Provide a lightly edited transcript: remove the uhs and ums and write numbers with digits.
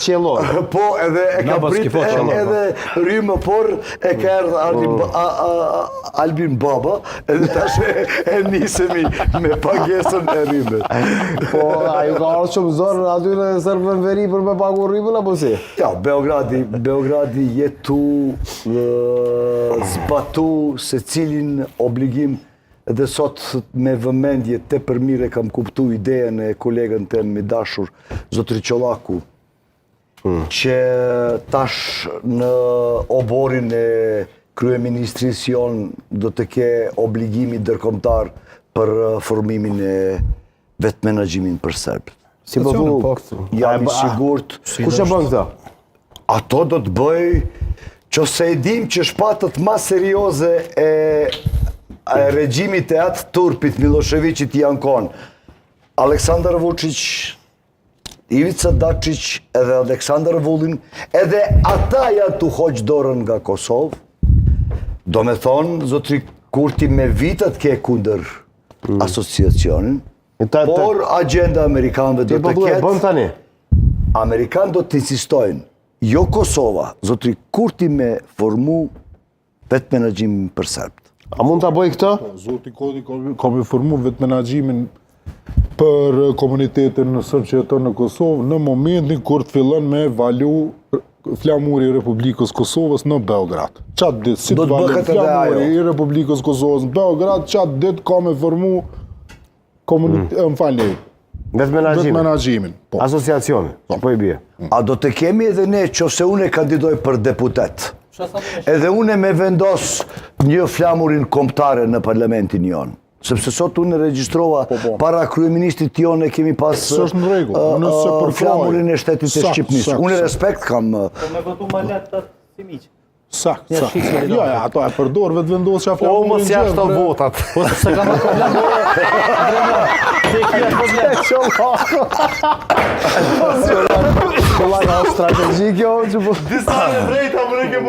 Qellor. Po, edhe e ka prit edhe rrymë, por e ka erdhë Albin Baba, edhe tash e nisemi me pagesën e rrymës. Po, a ju ka ardhur shumë zorë aty në Serbën veri për me pagu rrymën apo si? Ja, Beogradi jetu, zbatu se cilin obligim, edhe sot me vëmendje te për mire kam kuptu idejen e kolegën tem me dashur, Zotri Qollaku, që tash në oborin e kryeministrisë jonë do të ke obligimi ndërkombëtar për formimin e vetë menaxhimin për serbët. Si po thu? Jam i sigurt. Kush e bën këtë? Ato do të bëj qose e dim që shpatët ma serioze e regjimit e atë turpit Miloševićit janë konë. Aleksandar Vučić, Ivica Dačić edhe Aleksandar Vulin, edhe ata janë të hoqë dorën nga Kosovë. Do me thonë, Zotri Kurti me vitat ke kundër asociacionin, por agenda Amerikanëve do të ketë... Bën tani? Amerikanë do të insistojnë, jo Kosova, Zotri Kurti me formu vetë menaxhim për serbët. A mund të bëj këtë? Zoti Kurti ka me formu vetë menaxhimin për komunitetin sërb që jeton në Kosovë në momentin kur të fillon me valu flamuri i Republikës Kosovës në Beograd. Qatë ditë, si të valin flamuri i Republikës Kosovës në Beograd, qatë ditë ka me formu vetë menaxhimin. Asociacionin, po i bie. A do të kemi edhe ne qose unë kandidoj për deputet, edhe unë me vendos një flamurin kombëtare në parlamentin jonë. Sepse sot unë regjistrova para kryeministrit jonë e kemi pas flamurin e shtetit e Shqipnisë. Unë respekt kam... Po me votu ma letë si miqë. Sakt. Jo, ato e përdor vetë vendos që a flamurin O, mos jashtë të votat. Po se ka më problem Qollak ka strategjik jo që po... Disa në drejta më në ke mund